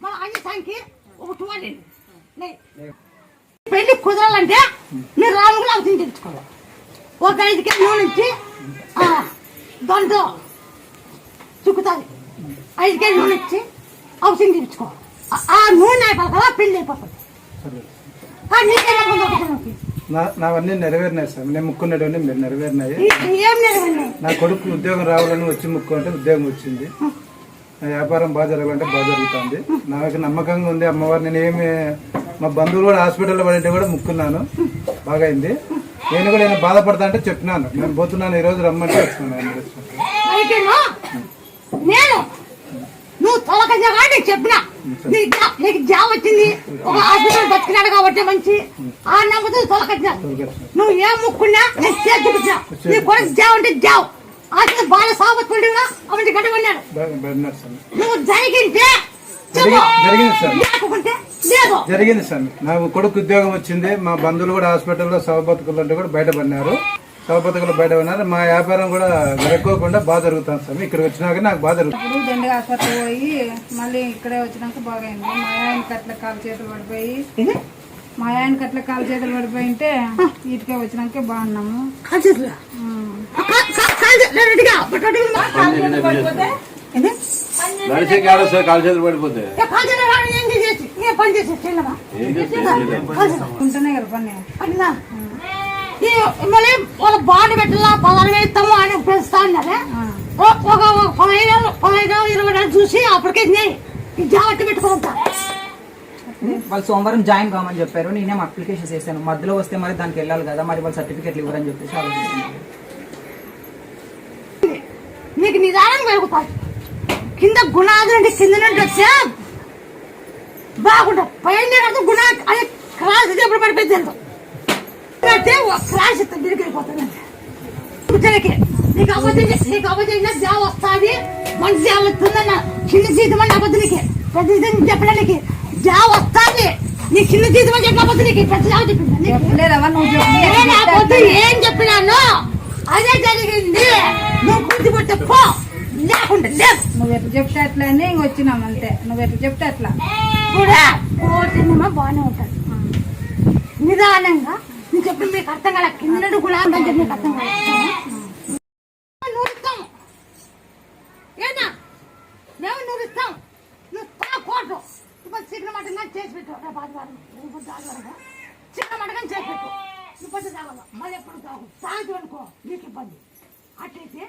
మన అన్ని సంఖ్య ఒకటి పెళ్లి కుదరాలంటే మీరు రాములు అవసరం తెచ్చుకోవాలి. ఒక 5 కేజీ నూనె ఇచ్చి దాంట్లో చుక్కుతుంది. 5 కేజీ నూనె ఇచ్చి అవసరం తెచ్చుకోవాలి. ఆ నూనె అయిపోతుంది కదా పెళ్లి అయిపోతుంది. నావన్నీ నెరవేరినాయి సార్. నేను ముక్కున్నటువంటి మీరు నెరవేరినాయి. ఏం నెరవేరినాయి? నా కొడుకు ఉద్యోగం రావాలని వచ్చి ముక్కు ఉద్యోగం వచ్చింది. నా వ్యాపారం బాగా జరగాలంటే బాగా జరుగుతుంది. నాకు నమ్మకంగా ఉంది అమ్మవారు. నేను ఏమి మా బంధువులు కూడా హాస్పిటల్లో పడితే కూడా ముక్కున్నాను, బాగా అయింది. నేను కూడా ఏమైనా బాధపడతా అంటే చెప్పినాను, నేను పోతున్నాను ఈ రోజు రమ్మంటే వచ్చినాను. నువ్వు తొలకజాగా చెప్పినా నీకు జాబ్ వచ్చింది, ఒక హాస్పిటల్ బతికినాడు కాబట్టి మంచి ఆ నమ్మతో తొలకజా. నువ్వు ఏం ముక్కున్నా నేను చేసి చూపించా. నీ కొడుకు జాబ్ అంటే జాబ్ అసలు బాగా సాగుతుంది. అవి గడ్డమన్నాడు. నువ్వు జరిగింటే జరిగింది సార్. నాకు కొడుకు ఉద్యోగం వచ్చింది. మా బంధువులు కూడా హాస్పిటల్లో శవబతుకులు అంటే కూడా బయటపడినారు. శవబతుకులు బయటపడినారు. మా వ్యాపారం కూడా జరగకోకుండా బాగా జరుగుతుంది సార్. ఇక్కడికి వచ్చినాక నాకు బాగా జరుగుతుంది. దండిగా హాస్పిటల్ పోయి మళ్ళీ ఇక్కడే వచ్చినాక బాగా అయింది. మా ఆయనకి అట్లా కాలు చేతులు పడిపోయి ఉంటే ఇటుకే వచ్చినాకే బాగున్నాము. ఉంటేనే కదా పని. మళ్ళీ వాళ్ళ బాండ్ పెట్టాలా 16 ఇస్తాము ఆయన పెంచుతా అన్నారే. ఒక 15 20 నెలలు చూసి అప్పటికే జాగ్రత్త పెట్టుకుంటా. వాళ్ళు సోమవారం జాయిన్ కామని చెప్పారు. నేనేం అప్లికేషన్ చేశాను. మధ్యలో వస్తే మరి దానికి వెళ్ళాలి కదా, మరి వాళ్ళు సర్టిఫికెట్లు ఇవ్వరని చెప్పేసి ఆలోచిస్తున్నాను. నీకు నిదానం పెరుగుతాయి. కింద గుణాలు అంటే కింద నుండి వచ్చే బాగుంటుంది. పైన గుణా అది క్రాస్ ఎప్పుడు పడిపోయింది ఎంతో క్రాస్ ఇస్తుంది తిరిగిపోతుంది. నీకు అబద్ధం జాబ్ వస్తుంది, మంచి జాబ్ వస్తుందన్న. చిన్న జీతం అంటే అబద్ధానికి పెద్ద జీతం చెప్పడానికి జాబ్ వస్తుంది. నీ చిన్న జీతం అని చెప్పిన అబద్ధానికి పెద్ద జాబ్ చెప్పింది. ఏం చెప్పినాను అదే జరిగింది. నువ్వు గుర్తుపడితే పో, లేకుండా లేదు. నువ్వు ఎట్లా చెప్తే అట్లా అని వచ్చినాం అంతే. నువ్వు ఎట్లా చెప్తే అట్లా కూడా సినిమా బాగానే ఉంటుంది. నిదానంగా నువ్వు చెప్పి మీకు అర్థం కాల. కింద కూడా మీకు అర్థం కాదు. నూరుస్తాం ఏనా మేము నూరుస్తాం. నువ్వు తాకోటు ఇప్పుడు చికెన్ మటన్ కానీ చేసి పెట్టు. రేపు ఆదివారం చికెన్ మటన్ కానీ చేసి పెట్టు. ఇప్పుడు తాగల మళ్ళీ ఎప్పుడు తాగు అనుకో నీకు ఇబ్బంది. అట్లయితే